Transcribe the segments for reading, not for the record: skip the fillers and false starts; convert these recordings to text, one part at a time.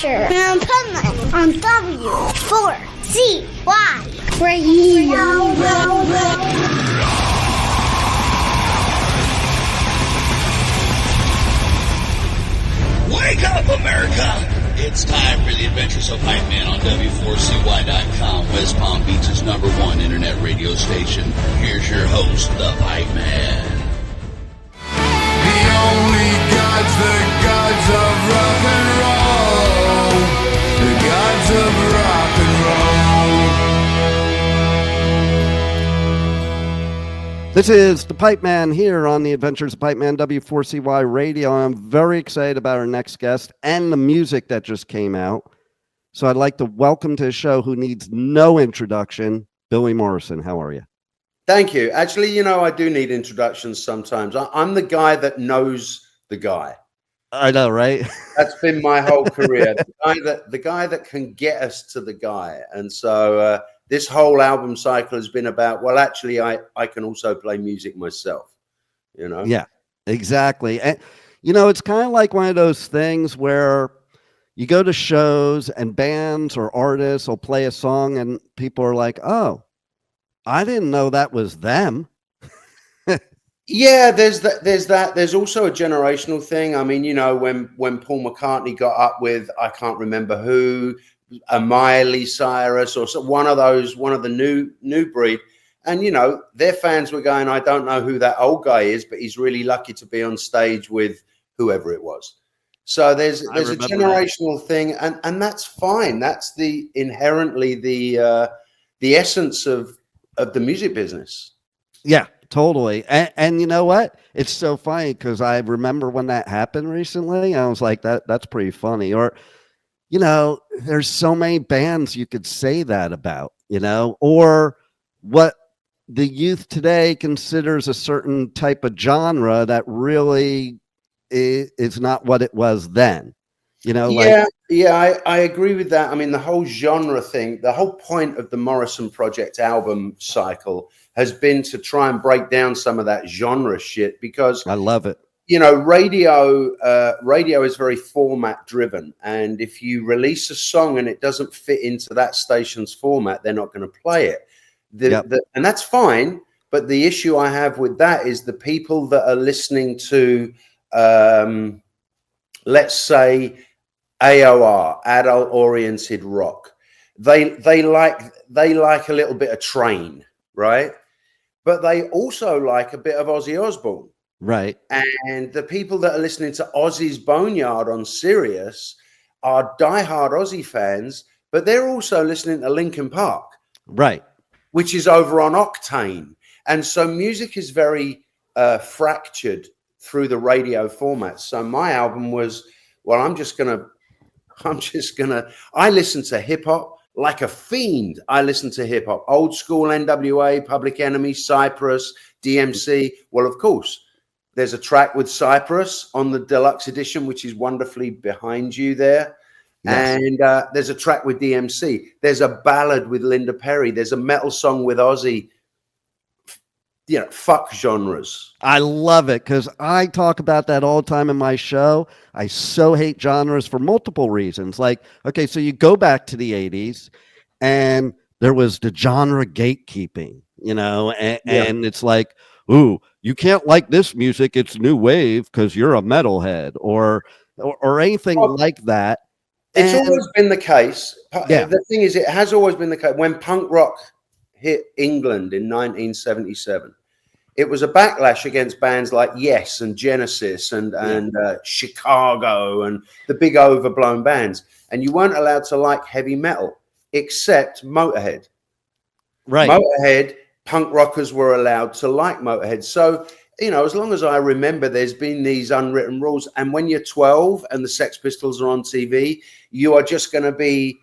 Adventure in Pipeman on W4CY Radio. Wake up, America! It's time for the Adventures of Pipeman on W4CY.com, West Palm Beach's #1 internet radio station. Here's your host, the Pipeman. The only gods, the gods of rock and roll. The gods of rock and roll. This is the Pipeman here on the Adventures of Pipeman W4CY Radio. I'm very excited about our next guest and the music that just came out. So I'd like to welcome to the show, who needs no introduction, Billy Morrison. How are you? Thank you. Actually, you know, I do need introductions sometimes. I'm the guy that knows the guy. I know, right? That's been my whole career. The guy that can get us to the guy. And so this whole album cycle has been about, well, actually, I can also play music myself, you know? Yeah, exactly. And, you know, it's kind of like one of those things where you go to shows and bands or artists will play a song and people are like, oh, I didn't know that was them. Yeah, there's that. There's also a generational thing. I mean, you know, when Paul McCartney got up with, I can't remember who, a Miley Cyrus or one of the new breed, and you know, their fans were going, I don't know who that old guy is, but he's really lucky to be on stage with whoever it was. So there's a generational thing, and that's fine. That's inherently the essence of the music business. Yeah. Totally. And you know what? It's so funny because I remember when that happened recently. I was like, that's pretty funny. Or, you know, there's so many bands you could say that about, you know, or what the youth today considers a certain type of genre that really is not what it was then. You know, I agree with that. I mean, the whole genre thing, the whole point of the Morrison Project album cycle has been to try and break down some of that genre shit, because I love it. You know, radio is very format driven. And if you release a song and it doesn't fit into that station's format, they're not going to play it. And that's fine. But the issue I have with that is the people that are listening to, let's say, AOR, adult oriented rock. They like a little bit of Train, right? But they also like a bit of Ozzy Osbourne. Right. And the people that are listening to Ozzy's Boneyard on Sirius are diehard Ozzy fans, but they're also listening to Linkin Park. Right. Which is over on Octane. And so music is very fractured through the radio format. So my album was, well, I listen to hip hop like a fiend. I listen to hip hop, old school NWA, Public Enemy, Cypress, DMC. Well, of course, there's a track with Cypress on the deluxe edition, which is wonderfully behind you there. Yes. And there's a track with DMC. There's a ballad with Linda Perry. There's a metal song with Ozzy. You know, fuck genres. I love it because I talk about that all the time in my show. I so hate genres for multiple reasons. Like, okay, so you go back to the 80s and there was the genre gatekeeping, you know, and it's like, ooh, you can't like this music. It's new wave because you're a metalhead or anything like that. It's always been the case. Yeah. The thing is, it has always been the case. When punk rock hit England in 1977, it was a backlash against bands like Yes and Genesis and Chicago and the big overblown bands. And you weren't allowed to like heavy metal except Motorhead. Right. Motorhead, punk rockers were allowed to like Motorhead. So, you know, as long as I remember, there's been these unwritten rules. And when you're 12 and the Sex Pistols are on TV, you are just going to be,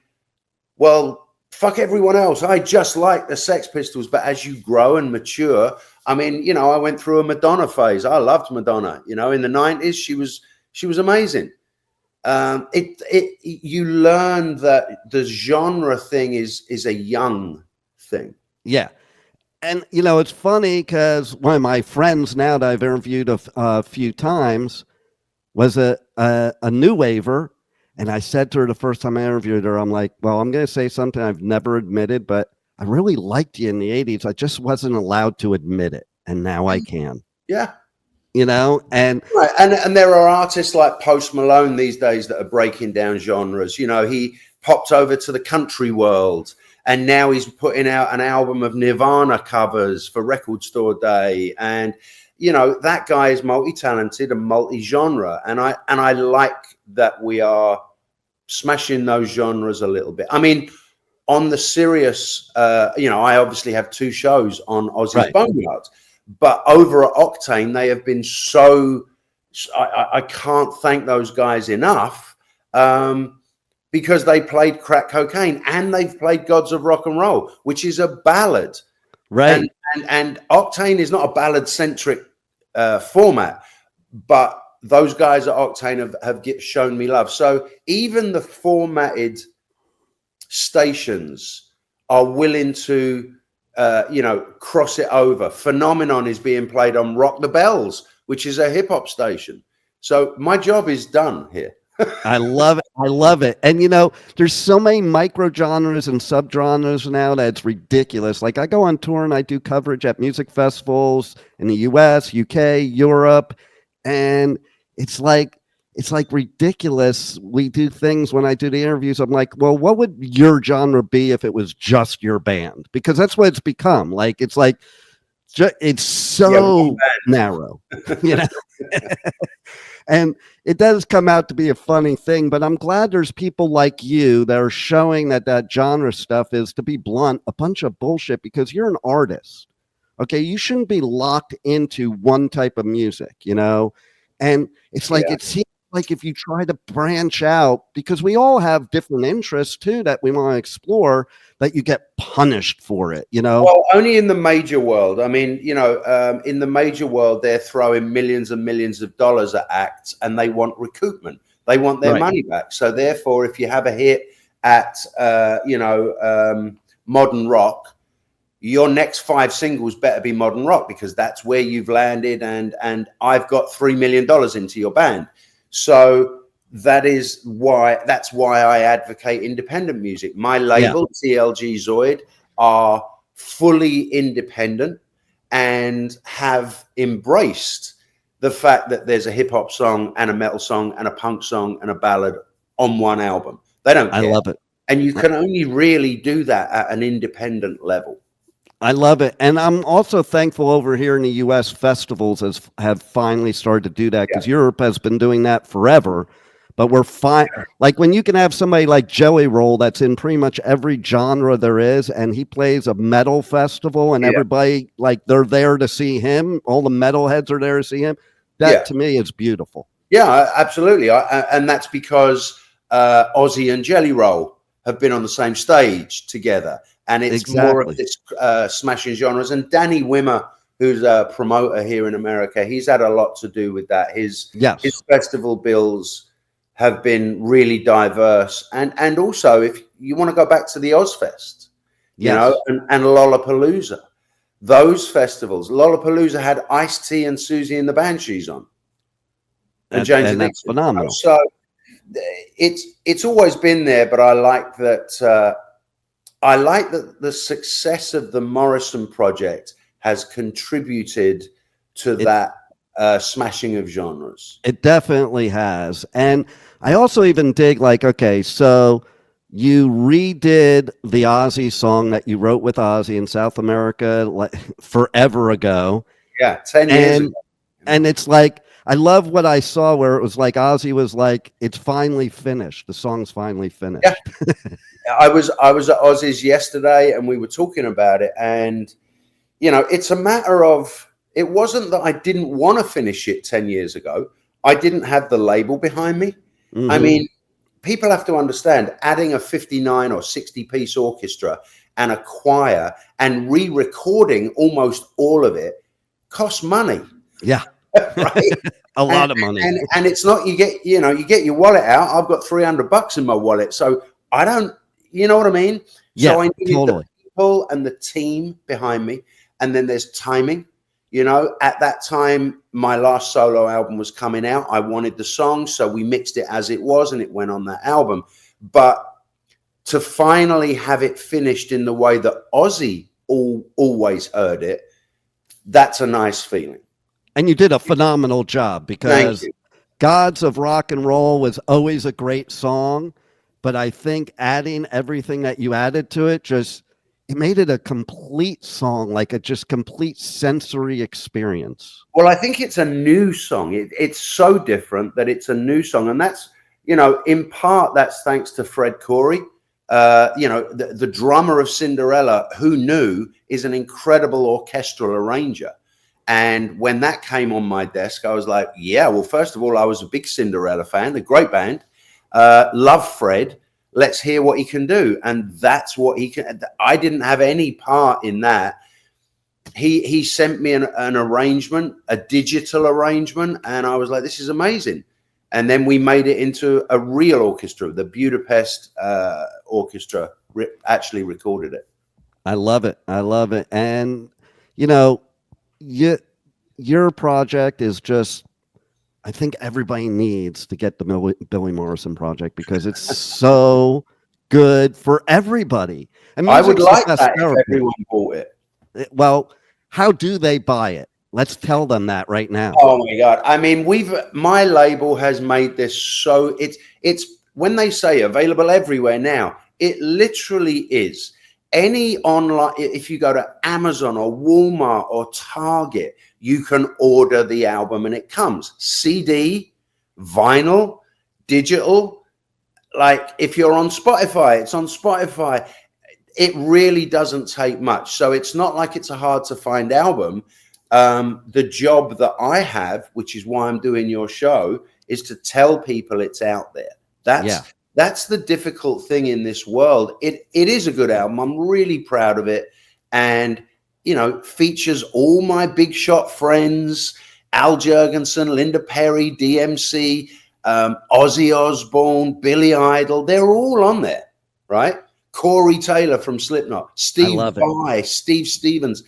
well, fuck everyone else. I just like the Sex Pistols. But as you grow and mature, I mean, you know, I went through a Madonna phase. I loved Madonna. You know, in the 90s, she was amazing. You learn that the genre thing is a young thing. Yeah. And, you know, it's funny because one of my friends now that I've interviewed a few times was a new waver. And I said to her the first time I interviewed her, I'm like, well, I'm going to say something I've never admitted, but I really liked you in the 80s. I just wasn't allowed to admit it. And now I can. Yeah. You know, and right. And there are artists like Post Malone these days that are breaking down genres. You know, he popped over to the country world, and now he's putting out an album of Nirvana covers for Record Store Day. And, you know, that guy is multi-talented and multi-genre. And I like that we are smashing those genres a little bit. I mean, on the serious, you know, I obviously have 2 shows on Ozzy's Boneyard. But over at Octane, they have been so, I can't thank those guys enough, because they played Crack Cocaine and they've played Gods of Rock and Roll, which is a ballad. Right. And Octane is not a ballad-centric format, but those guys at Octane have shown me love. So even the formatted stations are willing to, you know, cross it over. Phenomenon is being played on Rock the Bells, which is a hip hop station. So my job is done here. I love it. I love it. And, you know, there's so many micro genres and subgenres now that it's ridiculous. Like I go on tour and I do coverage at music festivals in the US, UK, Europe. And it's like ridiculous. We do things when I do the interviews. I'm like, well, what would your genre be if it was just your band? Because that's what it's become. Like, it's like, it's so narrow, you know? And it does come out to be a funny thing, but I'm glad there's people like you that are showing that genre stuff is, to be blunt, a bunch of bullshit, because you're an artist. Okay. You shouldn't be locked into one type of music, you know? And it's like, it seems like if you try to branch out, because we all have different interests too that we want to explore, that you get punished for it, you know? Well, only in the major world. I mean, you know, in the major world, they're throwing millions and millions of dollars at acts, and they want recoupment. They want their money back. So therefore, if you have a hit at, you know, modern rock, your next 5 singles better be modern rock, because that's where you've landed. And I've got $3 million into your band. So that's why I advocate independent music. My label, TLG Zoid, are fully independent and have embraced the fact that there's a hip hop song and a metal song and a punk song and a ballad on one album. They don't care. I love it. And you can only really do that at an independent level. I love it. And I'm also thankful over here in the U.S. festivals have finally started to do that, because Europe has been doing that forever. But we're fine. Like when you can have somebody like Joey Roll that's in pretty much every genre there is, and he plays a metal festival, and everybody, like, they're there to see him. All the metalheads are there to see him. That to me is beautiful. Yeah, absolutely. And that's because Ozzy and Jelly Roll have been on the same stage together. And it's more of this smashing genres. And Danny Wimmer, who's a promoter here in America, he's had a lot to do with that. His festival bills have been really diverse. And also, if you want to go back to the Ozfest, you know, and Lollapalooza, those festivals, Lollapalooza had Ice-T and Susie and the Banshees on. And James and that's phenomenal. So it's always been there, but I like that. I like that the success of the Morrison Project has contributed to that smashing of genres. It definitely has. And I also even dig, like, okay, so you redid the Ozzy song that you wrote with Ozzy in South America like forever ago. Yeah, 10 years ago. And it's like, I love what I saw where it was like Ozzy was like, it's finally finished. The song's finally finished. Yeah. I was at Ozzy's yesterday, and we were talking about it. And, you know, it's a matter of, it wasn't that I didn't want to finish it 10 years ago. I didn't have the label behind me. Mm-hmm. I mean, people have to understand, adding a 59 or 60 piece orchestra and a choir and re-recording almost all of it costs money. Yeah. Right? A lot of money. And it's not, you get your wallet out. I've got $300 in my wallet. So I don't, you know what I mean? Yeah, so I needed totally. the people and the team behind me. And then there's timing. You know, at that time, my last solo album was coming out. I wanted the song, so we mixed it as it was, and it went on that album. But to finally have it finished in the way that Ozzy always heard it, that's a nice feeling. And you did a phenomenal job, because Gods of Rock and Roll was always a great song, but I think adding everything that you added to it, it made it a complete song, like a just complete sensory experience. Well, I think it's a new song. It's so different that it's a new song. And that's, you know, in part, that's thanks to Fred Coury. You know, the drummer of Cinderella, who knew, is an incredible orchestral arranger. And when that came on my desk, I was like, yeah, well, first of all, I was a big Cinderella fan, the great band. Love Fred. Let's hear what he can do. And that's what he can. I didn't have any part in that. He sent me an arrangement, a digital arrangement, and I was like, this is amazing. And then we made it into a real orchestra. The Budapest Orchestra actually recorded it. I love it. I love it. And, you know, your project is just, I think everybody needs to get the Billy Morrison Project, because it's so good for everybody. I would like that if everyone bought it. Well, how do they buy it? Let's tell them that right now. Oh my God. I mean, my label has made this so it's when they say available everywhere now, it literally is. Any online, if you go to Amazon or Walmart or Target, you can order the album and it comes. CD, vinyl, digital. Like if you're on Spotify, it's on Spotify. It really doesn't take much. So it's not like it's a hard to find album. The job that I have, which is why I'm doing your show, is to tell people it's out there. That's the difficult thing in this world. It is a good album. I'm really proud of it. And, you know, features all my big shot friends, Al Jurgensen, Linda Perry, DMC, Ozzy Osbourne, Billy Idol. They're all on there, right? Corey Taylor from Slipknot, Steve Vai, Steve Stevens.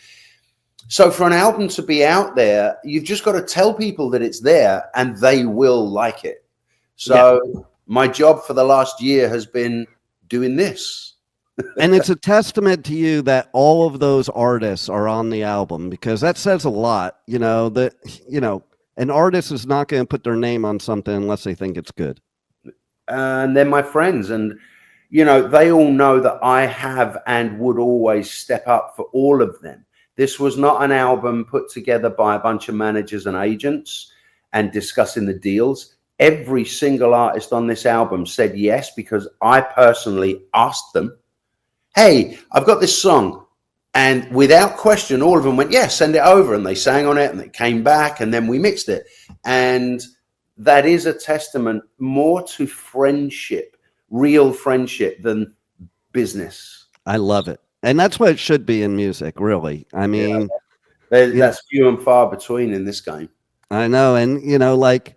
So for an album to be out there, you've just got to tell people that it's there and they will like it. So my job for the last year has been doing this. And it's a testament to you that all of those artists are on the album, because that says a lot. You know, that, you know, an artist is not going to put their name on something unless they think it's good. And they're my friends. And, you know, they all know that I have and would always step up for all of them. This was not an album put together by a bunch of managers and agents and discussing the deals. Every single artist on this album said yes, because I personally asked them, hey, I've got this song. And without question, all of them went, yeah, send it over. And they sang on it and they came back and then we mixed it. And that is a testament more to friendship, real friendship, than business. I love it. And that's what it should be in music, really. I mean, that's few and far between in this game. I know. And, you know, like,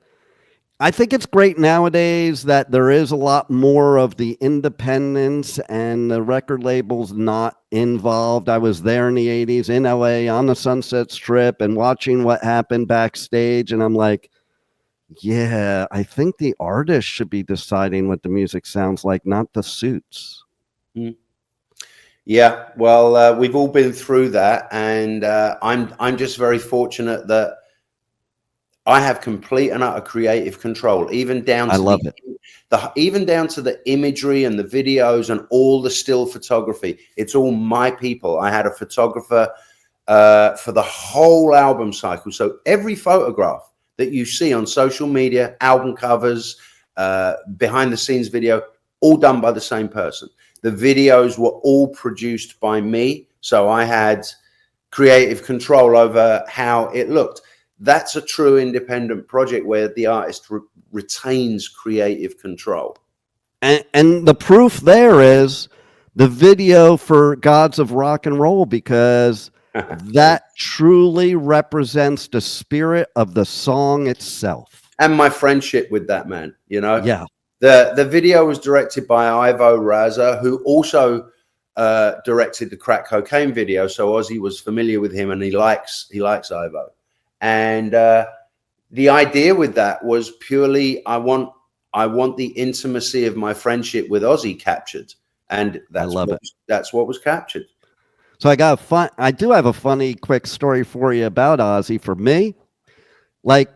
I think it's great nowadays that there is a lot more of the independence and the record labels not involved. I was there in the 80s in LA on the Sunset Strip and watching what happened backstage. And I'm like, yeah, I think the artist should be deciding what the music sounds like, not the suits. Yeah, well, we've all been through that. And I'm just very fortunate that I have complete and utter creative control, even down to even down to the imagery and the videos and all the still photography. It's all my people. I had a photographer for the whole album cycle. So every photograph that you see on social media, album covers, behind the scenes video, all done by the same person. The videos were all produced by me. So I had creative control over how it looked. That's a true independent project where the artist retains creative control. And the proof there is the video for Gods of Rock and Roll, because that truly represents the spirit of the song itself. And my friendship with that man, you know? Yeah. The video was directed by Ivo Raza, who also directed the Crack Cocaine video, so Ozzy was familiar with him, and he likes Ivo. And the idea with that was purely I want the intimacy of my friendship with Ozzy captured, and that's what was captured. So I do have a funny quick story for you about Ozzy. For me, like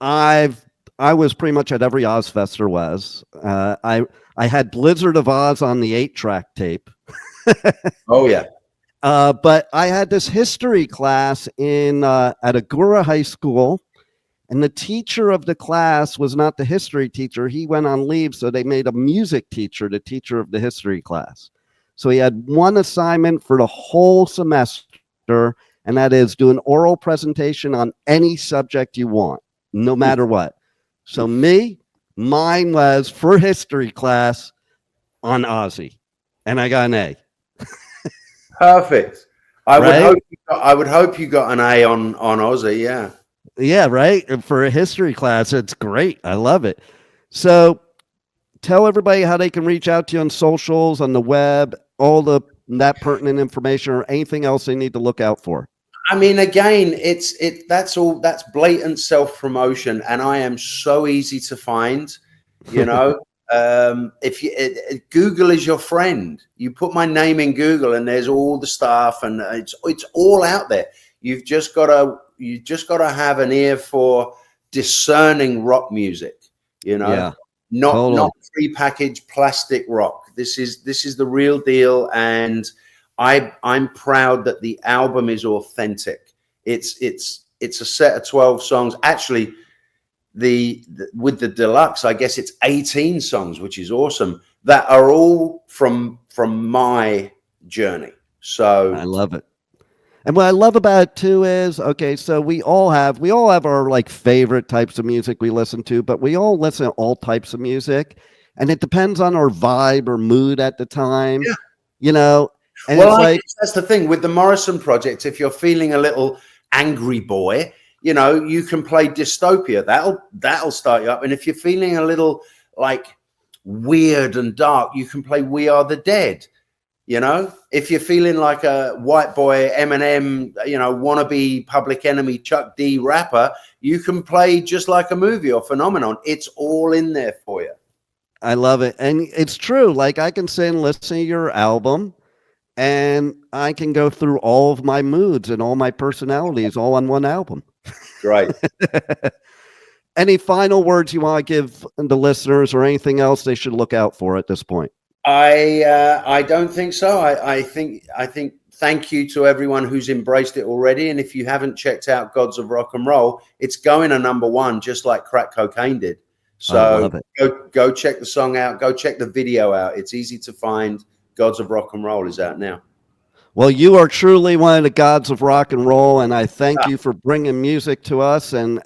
I was pretty much at every Ozfest there was. I had Blizzard of Oz on the 8-track tape. Oh yeah. But I had this history class at Agura High School, and the teacher of the class was not the history teacher. He went on leave, so they made a music teacher the teacher of the history class. So he had one assignment for the whole semester, and that is do an oral presentation on any subject you want, no matter what. So mine was for history class on Ozzy, and I got an A. Perfect. I would hope you got an A on Ozzy. Yeah. Yeah, right. For a history class, it's great. I love it. So tell everybody how they can reach out to you on socials, on the web, all that pertinent information, or anything else they need to look out for. I mean, again, that's blatant self-promotion, and I am so easy to find, you know. If Google is your friend, you put my name in Google and there's all the stuff, and it's all out there. You just gotta have an ear for discerning rock music, you know. Yeah. Not prepackaged plastic rock. This is the real deal, and I'm proud that the album is authentic. It's a set of 12 songs. Actually, with the deluxe, I guess it's 18 songs, which is awesome. That are all from my journey. So I love it. And what I love about it too is, okay, so we all have our like favorite types of music we listen to, but we all listen to all types of music, and it depends on our vibe or mood at the time. Yeah. You know. And well, that's the thing with the Morrison Project. If you're feeling a little angry boy, you know, you can play Dystopia. That'll start you up. And if you're feeling a little like weird and dark, you can play We Are the Dead. You know, if you're feeling like a white boy Eminem, you know, wannabe Public Enemy Chuck D rapper, you can play Just Like a Movie or Phenomenon. It's all in there for you. I love it. And it's true. Like I can sit and listen to your album, and I can go through all of my moods and all my personalities all on one album. Great. Any final words you want to give the listeners, or anything else they should look out for at this point? I don't think so. I think thank you to everyone who's embraced it already. And if you haven't checked out Gods of Rock and Roll, it's going to #1, just like Crack Cocaine did. So go check the song out. Go check the video out. It's easy to find. Gods of Rock and Roll is out now. Well, you are truly one of the gods of rock and roll, and I thank you for bringing music to us and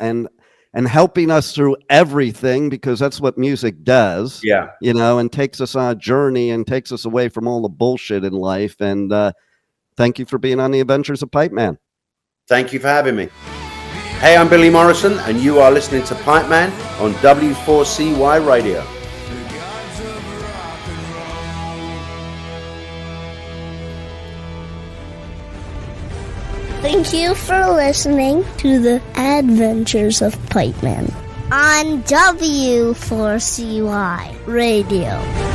helping us through everything, because that's what music does. Yeah. You know, and takes us on a journey and takes us away from all the bullshit in life. And thank you for being on the Adventures of Pipe Man. Thank you for having me. Hey, I'm Billy Morrison, and you are listening to Pipe Man on W4CY Radio. Thank you for listening to the Adventures of Pipe Man on W4CY Radio.